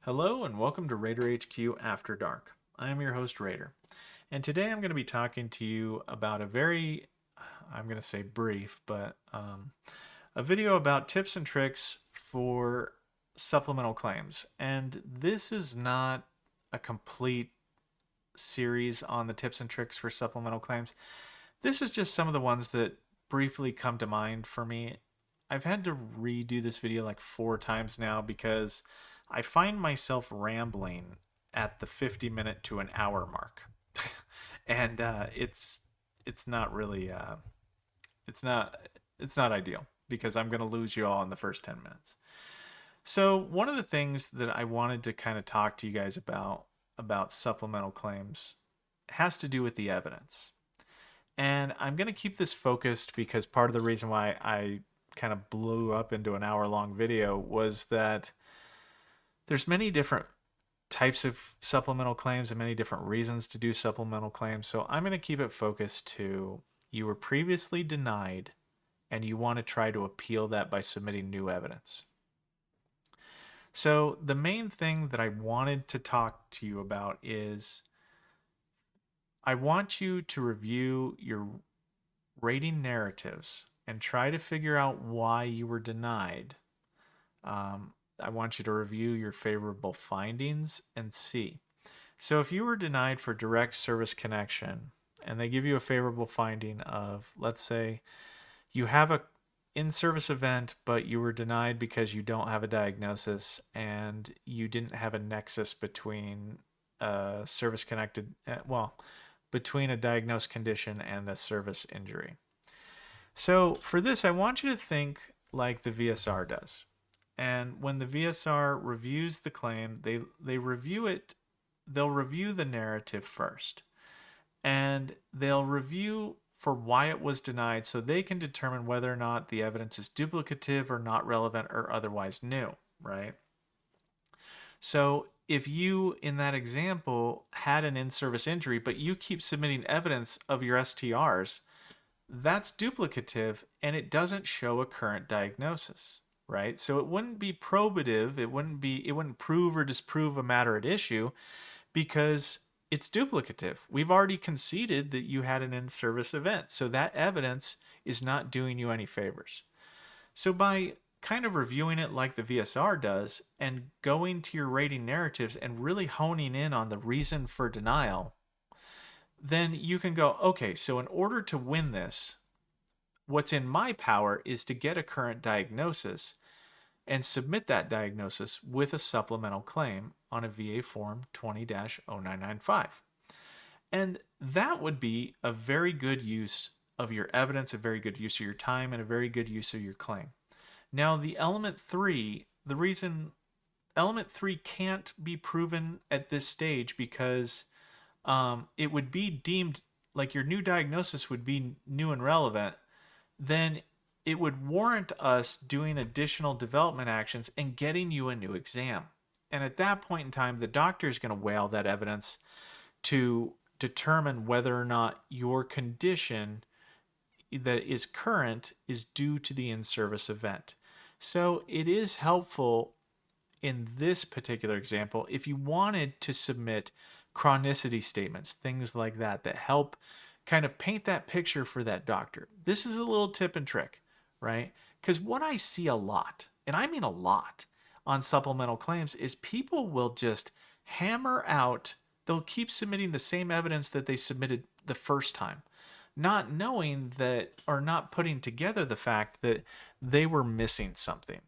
Hello and welcome to Raider HQ After Dark. I am your host Raider, and today I'm going to be talking to you about a very, I'm going to say brief, but a video about tips and tricks for supplemental claims. And this is not a complete series on the tips and tricks for supplemental claims. This is just some of the ones that briefly come to mind for me. I've had to redo this video like 4 times now because I find myself rambling at the 50-minute to an hour mark. And it's not really it's not it's not ideal because I'm going to lose you all in the first 10 minutes. So, one of the things that I wanted to kind of talk to you guys about supplemental claims has to do with the evidence. And I'm going to keep this focused because part of the reason why I kind of blew up into an hour long video was that there's many different types of supplemental claims and many different reasons to do supplemental claims. So I'm going to keep it focused to you were previously denied and you want to try to appeal that by submitting new evidence. So the main thing that I wanted to talk to you about is I want you to review your rating narratives and try to figure out why you were denied. I want you to review your favorable findings and see. So if you were denied for direct service connection and they give you a favorable finding of, let's say, you have a in-service event, but you were denied because you don't have a diagnosis and you didn't have a nexus between service connected, between a diagnosed condition and a service injury. So for this, I want you to think like the VSR does. And when the VSR reviews the claim, they review it, they'll review the narrative first. And they'll review for why it was denied so they can determine whether or not the evidence is duplicative or not relevant or otherwise new, right? So if you, in that example, had an in-service injury, but you keep submitting evidence of your STRs, that's duplicative and it doesn't show a current diagnosis, right? So it wouldn't be probative, it wouldn't prove or disprove a matter at issue because it's duplicative. We've already conceded that you had an in-service event, so that evidence is not doing you any favors. So by kind of reviewing it like the VSR does and going to your rating narratives and really honing in on the reason for denial, then you can go, okay, so in order to win this, what's in my power is to get a current diagnosis and submit that diagnosis with a supplemental claim on a VA Form 20-0995. And that would be a very good use of your evidence, a very good use of your time, and a very good use of your claim. Now, the element 3, the reason element 3 can't be proven at this stage because it would be deemed like your new diagnosis would be new and relevant, then it would warrant us doing additional development actions and getting you a new exam. And at that point in time, the doctor is going to weigh all that evidence to determine whether or not your condition that is current is due to the in-service event. So it is helpful in this particular example if you wanted to submit chronicity statements, things like that, that help kind of paint that picture for that doctor. This is a little tip and trick, right? Because what I see a lot, and I mean a lot, on supplemental claims is people will just hammer out, they'll keep submitting the same evidence that they submitted the first time, not knowing that or not putting together the fact that they were missing something.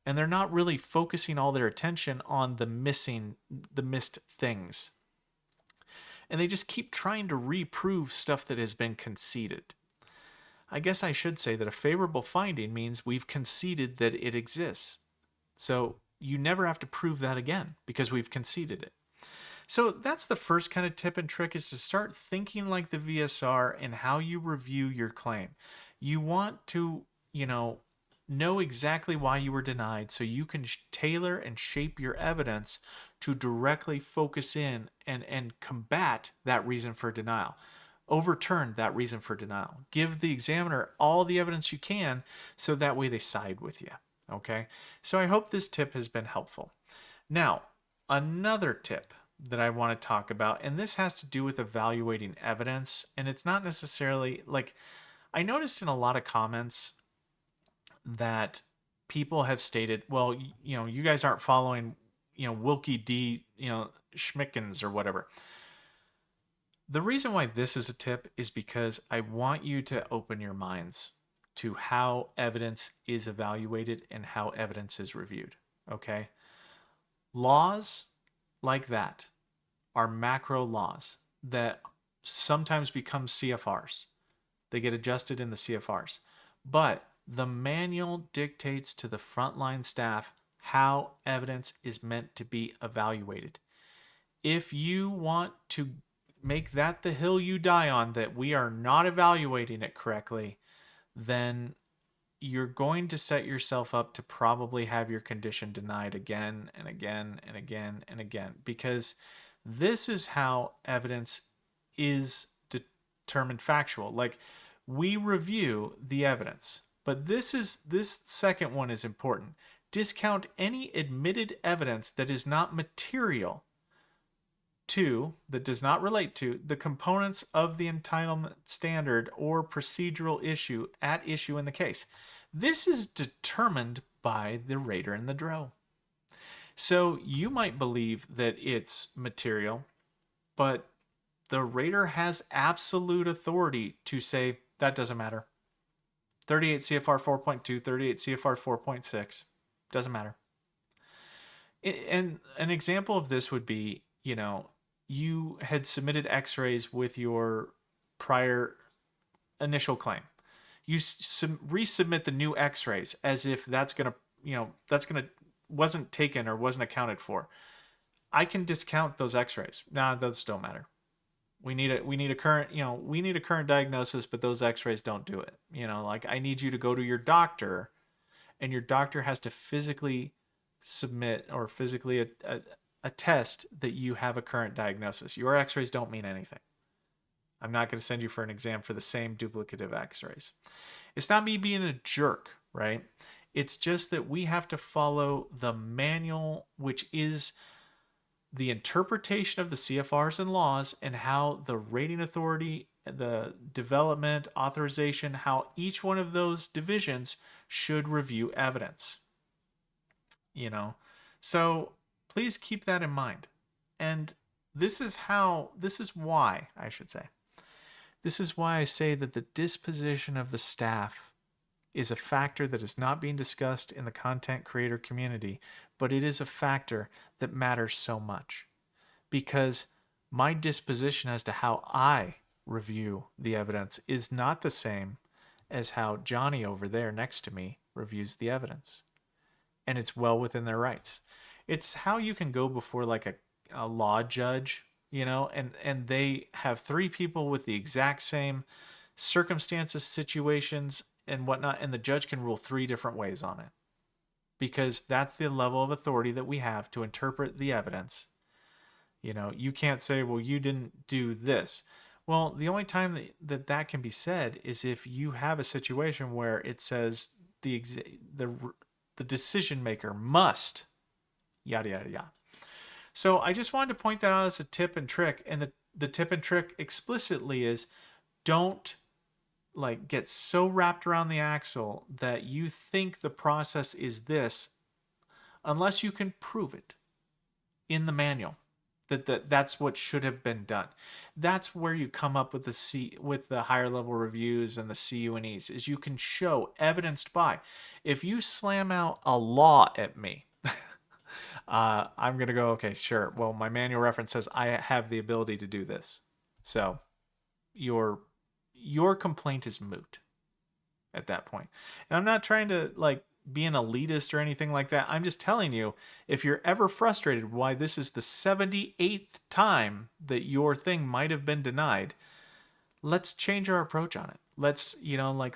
And they're not really focusing all their attention on the missed things. And they just keep trying to reprove stuff that has been conceded. I guess I should say that a favorable finding means we've conceded that it exists. So you never have to prove that again because we've conceded it. So that's the first kind of tip and trick, is to start thinking like the VSR and how you review your claim. You want to, know exactly why you were denied so you can tailor and shape your evidence to directly focus in and combat that reason for denial. Overturn that reason for denial. Give the examiner all the evidence you can so that way they side with you. Okay? So I hope this tip has been helpful. Now, another tip that I want to talk about, and this has to do with evaluating evidence, and it's not necessarily like I noticed in a lot of comments that people have stated, well, you guys aren't following, Wilkie D, Schmickens or whatever. The reason why this is a tip is because I want you to open your minds to how evidence is evaluated and how evidence is reviewed. Okay? Laws like that are macro laws that sometimes become CFRs. They get adjusted in the CFRs. But the manual dictates to the frontline staff how evidence is meant to be evaluated. If you want to make that the hill you die on, that we are not evaluating it correctly, then you're going to set yourself up to probably have your condition denied again and again and again and again, because this is how evidence is determined factual. Like, we review the evidence, but this second one is important. Discount any admitted evidence that is not material to, that does not relate to, the components of the entitlement standard or procedural issue at issue in the case. This is determined by the rater and the DRO. So you might believe that it's material, but the rater has absolute authority to say that doesn't matter. 38 CFR 4.2, 38 CFR 4.6, doesn't matter. And an example of this would be, you had submitted x-rays with your prior initial claim. You resubmit the new x-rays as if that's going to wasn't taken or wasn't accounted for. I can discount those x-rays. Nah, those don't matter. We need a current diagnosis, but those x-rays don't do it. Like, I need you to go to your doctor, and your doctor has to physically submit or physically attest that you have a current diagnosis. Your x-rays don't mean anything. I'm not going to send you for an exam for the same duplicative x-rays. It's not me being a jerk, right? It's just that we have to follow the manual, which is the interpretation of the CFRs and laws, and how the rating authority, the development, authorization, how each one of those divisions should review evidence. So please keep that in mind. And this is why I say that the disposition of the staff is a factor that is not being discussed in the content creator community, but it is a factor that matters so much, because my disposition as to how I review the evidence is not the same as how Johnny over there next to me reviews the evidence. And it's well within their rights. It's how you can go before like a law judge, and they have three people with the exact same circumstances, situations, and whatnot, and the judge can rule three different ways on it, because that's the level of authority that we have to interpret the evidence. You can't say, well, you didn't do this. Well, the only time that can be said is if you have a situation where it says the decision maker must yada yada yada. So I just wanted to point that out as a tip and trick, and the tip and trick explicitly is, don't get so wrapped around the axle that you think the process is this, unless you can prove it in the manual that's what should have been done. That's where you come up with the higher level reviews and the CUNEs, is you can show evidenced by. If you slam out a law at me, I'm gonna go, okay, sure. Well, my manual reference says I have the ability to do this, so your complaint is moot at that point. And I'm not trying to be an elitist or anything like that. I'm just telling you, if you're ever frustrated why this is the 78th time that your thing might have been denied, let's change our approach on it. Let's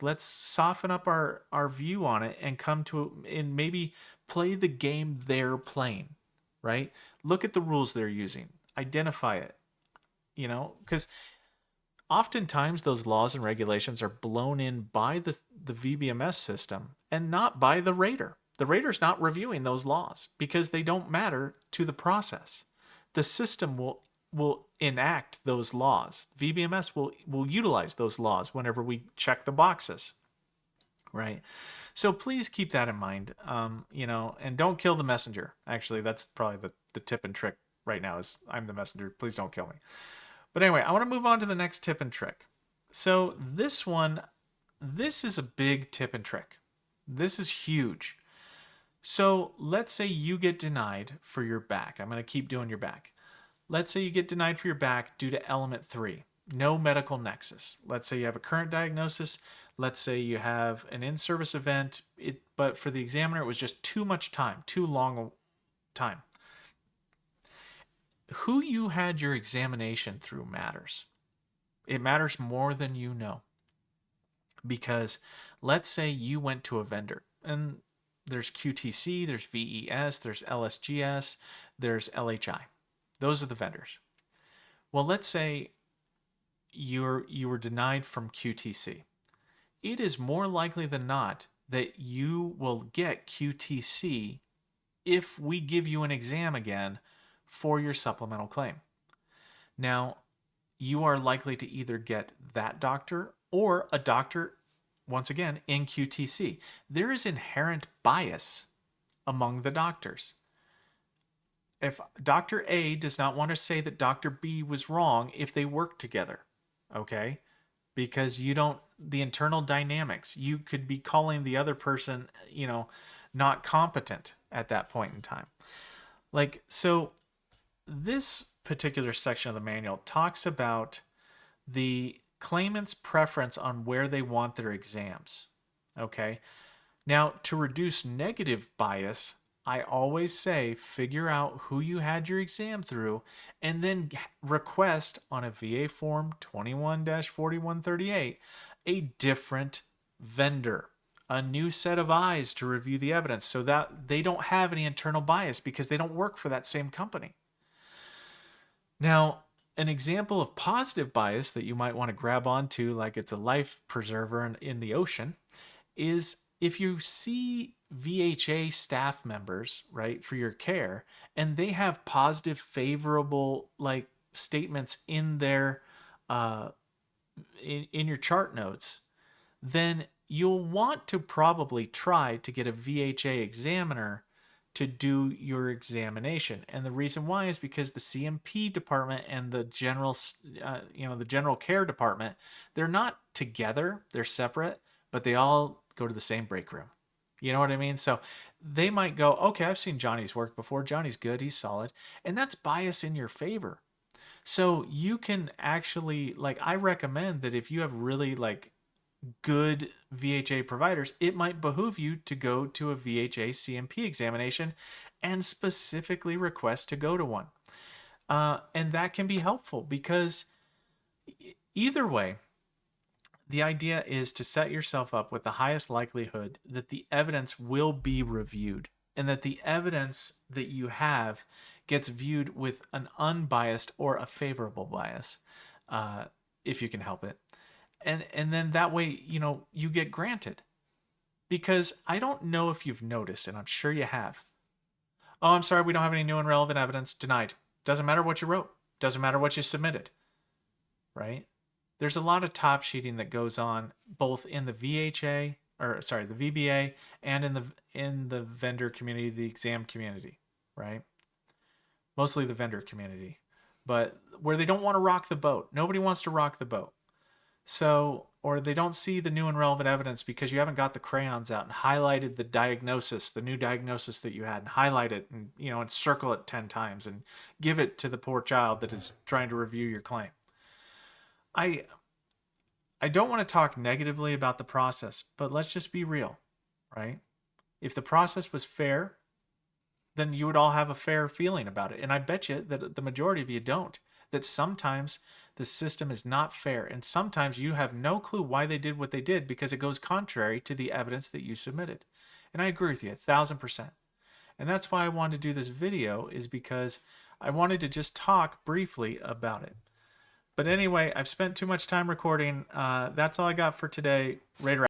let's soften up our view on it and come to and maybe play the game they're playing, right? Look at the rules they're using, identify it, because oftentimes those laws and regulations are blown in by the VBMS system and not by the rater. The rater's not reviewing those laws because they don't matter to the process. The system will enact those laws. VBMS will utilize those laws whenever we check the boxes, right? So please keep that in mind, and don't kill the messenger. Actually, that's probably the tip and trick right now is I'm the messenger. Please don't kill me. But anyway, I want to move on to the next tip and trick. So this is a big tip and trick. This is huge. So let's say you get denied for your back. I'm going to keep doing your back. Let's say you get denied for your back due to element 3, no medical nexus. Let's say you have a current diagnosis. Let's say you have an in-service event, but for the examiner, it was just too much time, too long a time. Who you had your examination through matters. It matters more than you know. Because let's say you went to a vendor, and there's QTC, there's VES, there's LSGS, there's LHI. Those are the vendors. Well, let's say you were denied from QTC. It is more likely than not that you will get QTC if we give you an exam again for your supplemental claim. Now, you are likely to either get that doctor or a doctor, once again, in QTC. There is inherent bias among the doctors. If Dr. A does not want to say that Dr. B was wrong if they work together, okay? Because the internal dynamics, you could be calling the other person, not competent at that point in time. So this particular section of the manual talks about the claimant's preference on where they want their exams. Okay. Now, to reduce negative bias, I always say figure out who you had your exam through and then request on a VA form 21-4138 a different vendor, a new set of eyes to review the evidence so that they don't have any internal bias because they don't work for that same company. Now, an example of positive bias that you might want to grab onto, like it's a life preserver in the ocean, is if you see VHA staff members, right, for your care, and they have positive, favorable, statements in their in your chart notes, then you'll want to probably try to get a VHA examiner to do your examination. And the reason why is because the CMP department and the general care department, they're not together, they're separate, but they all go to the same break room. You know what I mean? So they might go, okay, I've seen Johnny's work before. Johnny's good, he's solid. And that's bias in your favor. So you can actually, I recommend that if you have really good VHA providers, it might behoove you to go to a VHA CMP examination and specifically request to go to one. And that can be helpful because either way, the idea is to set yourself up with the highest likelihood that the evidence will be reviewed and that the evidence that you have gets viewed with an unbiased or a favorable bias, if you can help it. And then that way, you get granted. Because I don't know if you've noticed, and I'm sure you have. Oh, I'm sorry, we don't have any new and relevant evidence. Denied. Doesn't matter what you wrote. Doesn't matter what you submitted. Right? There's a lot of top sheeting that goes on both in the the VBA and in the vendor community, the exam community, right? Mostly the vendor community. But where they don't want to rock the boat. Nobody wants to rock the boat. So, or they don't see the new and relevant evidence because you haven't got the crayons out and highlighted the diagnosis, the new diagnosis that you had, and highlight it and, and circle it 10 times and give it to the poor child that is trying to review your claim. I don't want to talk negatively about the process, but let's just be real, right? If the process was fair, then you would all have a fair feeling about it. And I bet you that the majority of you don't. That sometimes the system is not fair. And sometimes you have no clue why they did what they did because it goes contrary to the evidence that you submitted. And I agree with you 1,000%. And that's why I wanted to do this video, is because I wanted to just talk briefly about it. But anyway, I've spent too much time recording. That's all I got for today. Raider